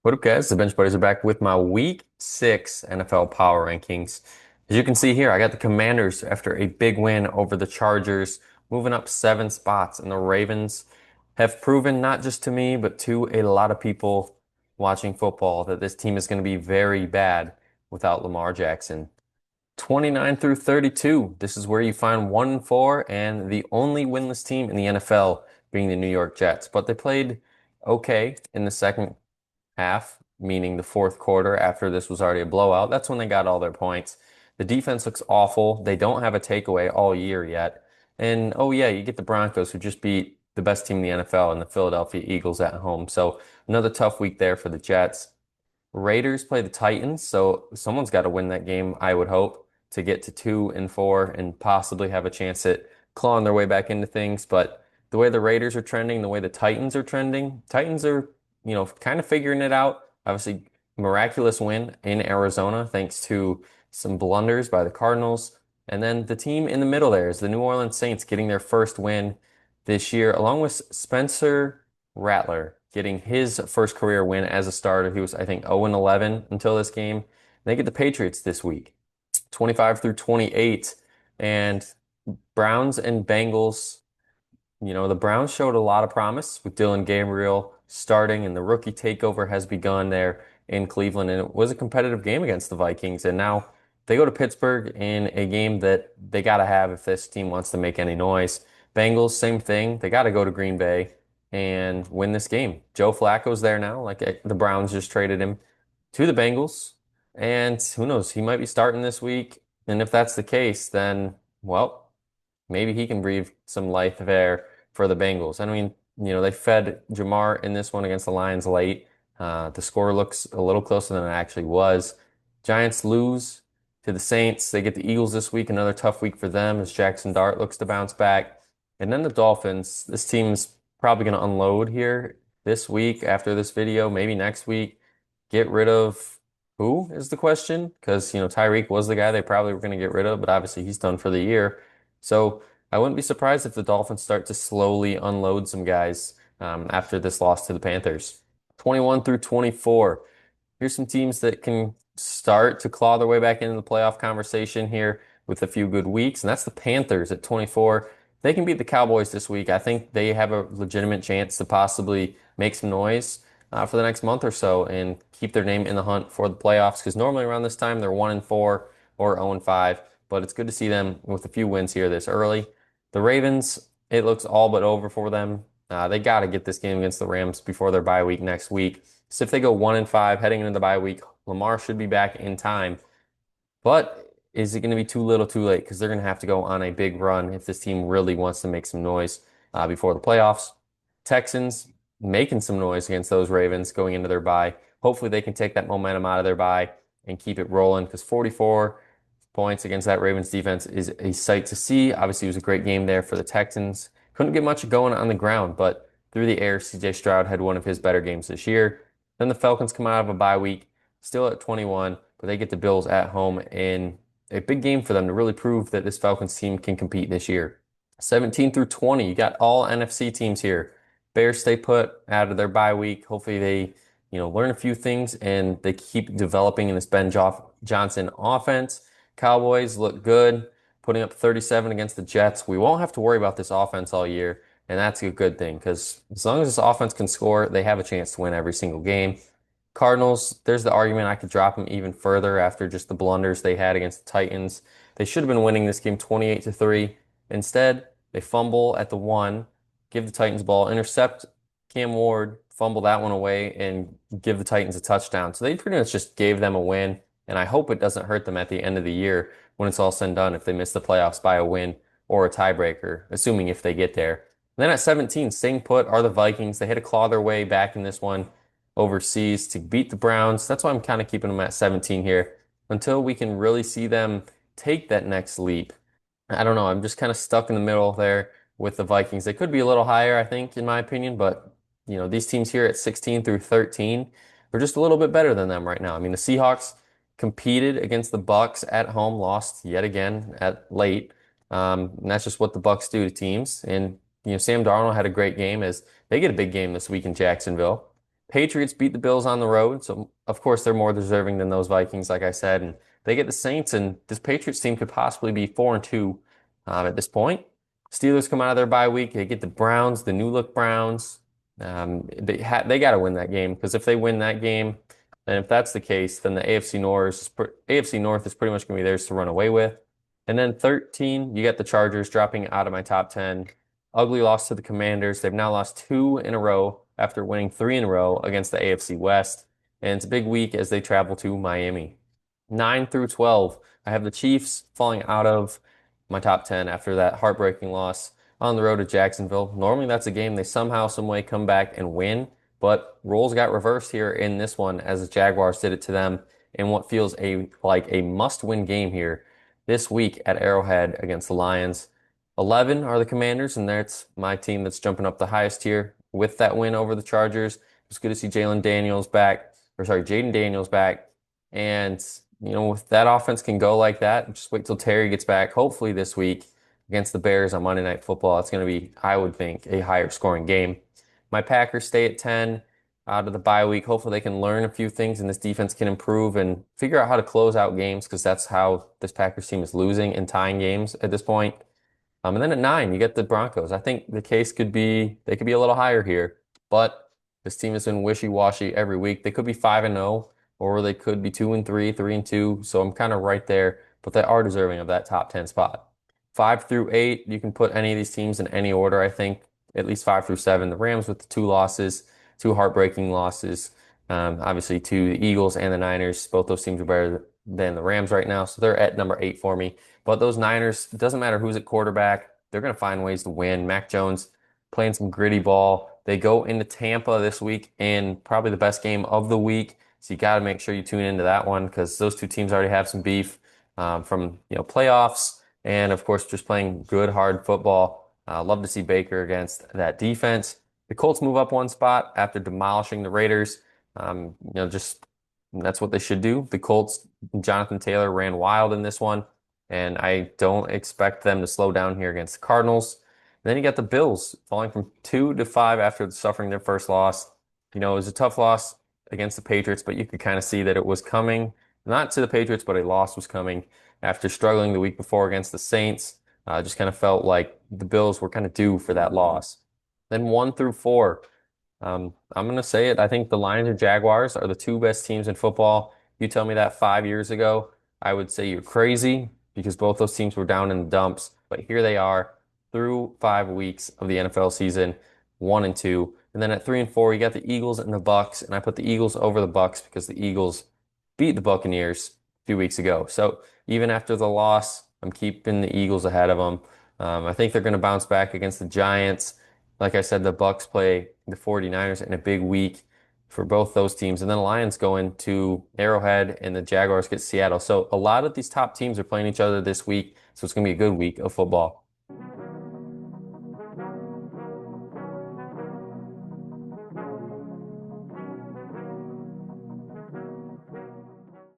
What up, guys? The Bench Buddies are back with my Week 6 NFL Power Rankings. As you can see here, I got the Commanders after a big win over the Chargers, moving up 7 spots. And the Ravens have proven, not just to me, but to a lot of people watching football, that this team is going to be very bad without Lamar Jackson. 29 through 32. This is where you find 1-4 and the only winless team in the NFL being the New York Jets. But they played okay in the second half, meaning the fourth quarter after this was already a blowout. That's when they got all their points. The defense looks awful. They don't have a takeaway all year yet. And oh yeah, you get the Broncos who just beat the best team in the NFL and the Philadelphia Eagles at home. So another tough week there for the Jets. Raiders play the Titans, so someone's got to win that game, I would hope, to get to 2-4 and possibly have a chance at clawing their way back into things. But the way the Raiders are trending, the way the Titans are trending, Titans are, kind of figuring it out. Obviously, miraculous win in Arizona thanks to some blunders by the Cardinals. And then the team in the middle there is the New Orleans Saints getting their first win this year, along with Spencer Rattler getting his first career win as a starter. He was, I think, 0-11 until this game. They get the Patriots this week, 25 through 28. And Browns and Bengals, the Browns showed a lot of promise with Dillon Gabriel starting, and the rookie takeover has begun there in Cleveland. And it was a competitive game against the Vikings. And now they go to Pittsburgh in a game that they got to have if this team wants to make any noise. Bengals, same thing. They got to go to Green Bay and win this game. Joe Flacco's there now, like the Browns just traded him to the Bengals. And who knows, he might be starting this week. And if that's the case, then, well, maybe he can breathe some life there for the Bengals. I mean, they fed Jamar in this one against the Lions late. The score looks a little closer than it actually was. Giants lose to the Saints. They get the Eagles this week, another tough week for them as Jackson Dart looks to bounce back. And then the Dolphins. This team's probably going to unload here this week after this video, maybe next week. Get rid of who is the question? Because, Tyreek was the guy they probably were going to get rid of, but obviously he's done for the year. So I wouldn't be surprised if the Dolphins start to slowly unload some guys after this loss to the Panthers. 21 through 24. Here's some teams that can start to claw their way back into the playoff conversation here with a few good weeks, and that's the Panthers at 24. They can beat the Cowboys this week. I think they have a legitimate chance to possibly make some noise for the next month or so and keep their name in the hunt for the playoffs, because normally around this time they're 1-4 or 0-5, but it's good to see them with a few wins here this early. The Ravens, it looks all but over for them. They got to get this game against the Rams before their bye week next week. So if they go 1-5 heading into the bye week, Lamar should be back in time. But is it going to be too little too late? Because they're going to have to go on a big run if this team really wants to make some noise before the playoffs. Texans making some noise against those Ravens going into their bye. Hopefully they can take that momentum out of their bye and keep it rolling, because 44 points against that Ravens defense is a sight to see. Obviously, it was a great game there for the Texans. Couldn't get much going on the ground, but through the air, CJ Stroud had one of his better games this year. Then the Falcons come out of a bye week, still at 21, but they get the Bills at home in a big game for them to really prove that this Falcons team can compete this year. 17 through 20, you got all NFC teams here. Bears stay put out of their bye week. Hopefully they, learn a few things and they keep developing in this Ben Johnson offense. Cowboys look good, putting up 37 against the Jets. We won't have to worry about this offense all year, and that's a good thing, because as long as this offense can score, they have a chance to win every single game. Cardinals, there's the argument I could drop them even further after just the blunders they had against the Titans. They should have been winning this game 28-3. Instead, they fumble at the 1, give the Titans the ball, intercept Cam Ward, fumble that one away, and give the Titans a touchdown. So they pretty much just gave them a win, and I hope it doesn't hurt them at the end of the year when it's all said and done if they miss the playoffs by a win or a tiebreaker, assuming if they get there. And then at 17, staying put are the Vikings. They had to claw their way back in this one overseas to beat the Browns. That's why I'm kind of keeping them at 17 here until we can really see them take that next leap. I don't know. I'm just kind of stuck in the middle there with the Vikings. They could be a little higher, I think, in my opinion, but these teams here at 16 through 13 are just a little bit better than them right now. I mean, the Seahawks competed against the Bucks at home, lost yet again at late. And that's just what the Bucks do to teams. And Sam Darnold had a great game as they get a big game this week in Jacksonville. Patriots beat the Bills on the road, so of course they're more deserving than those Vikings, like I said, and they get the Saints, and this Patriots team could possibly be 4-2 at this point. Steelers come out of their bye week. They get the Browns, the new look Browns. They got to win that game because if they win that game, and if that's the case, then the AFC North is pretty much going to be theirs to run away with. And then 13, you get the Chargers dropping out of my top 10. Ugly loss to the Commanders. They've now lost 2 in a row after winning 3 in a row against the AFC West. And it's a big week as they travel to Miami. 9 through 12, I have the Chiefs falling out of my top 10 after that heartbreaking loss on the road to Jacksonville. Normally, that's a game they somehow, some way come back and win, but roles got reversed here in this one as the Jaguars did it to them in what feels like a must-win game here this week at Arrowhead against the Lions. 11 are the Commanders, and that's my team that's jumping up the highest here with that win over the Chargers. It's good to see Jaden Daniels back. And, if that offense can go like that, just wait till Terry gets back, hopefully this week against the Bears on Monday Night Football. It's going to be, I would think, a higher scoring game. My Packers stay at 10 out of the bye week. Hopefully they can learn a few things and this defense can improve and figure out how to close out games because that's how this Packers team is losing and tying games at this point. And then at 9, you get the Broncos. I think the case could be they could be a little higher here, but this team has been wishy-washy every week. They could be 5-0, or they could be 2-3, 3-2. So I'm kind of right there, but they are deserving of that top 10 spot. 5 through 8, you can put any of these teams in any order. I think at least 5 through 7. The Rams with the 2 losses, 2 heartbreaking losses. Obviously, to the Eagles and the Niners. Both those teams are better than the Rams right now, so they're at number 8 for me. But those Niners, it doesn't matter who's at quarterback, they're going to find ways to win. Mac Jones playing some gritty ball. They go into Tampa this week in probably the best game of the week. So you got to make sure you tune into that one because those two teams already have some beef from playoffs and of course just playing good hard football. Love to see Baker against that defense. The Colts move up 1 spot after demolishing the Raiders. Just that's what they should do. The Colts, Jonathan Taylor ran wild in this one. And I don't expect them to slow down here against the Cardinals. And then you got the Bills falling from 2 to 5 after suffering their first loss. It was a tough loss against the Patriots, but you could kind of see that it was coming. Not to the Patriots, but a loss was coming after struggling the week before against the Saints. Just kind of felt like the Bills were kind of due for that loss. Then 1 through 4. I'm going to say it. I think the Lions and Jaguars are the 2 best teams in football. You tell me that 5 years ago, I would say you're crazy because both those teams were down in the dumps. But here they are through 5 weeks of the NFL season, 1-2. And then at 3 and 4, you got the Eagles and the Bucks, and I put the Eagles over the Bucks because the Eagles beat the Buccaneers a few weeks ago. So even after the loss, I'm keeping the Eagles ahead of them. I think they're going to bounce back against the Giants. Like I said, the Bucks play the 49ers in a big week for both those teams. And then the Lions go into Arrowhead and the Jaguars get Seattle. So a lot of these top teams are playing each other this week. So it's going to be a good week of football.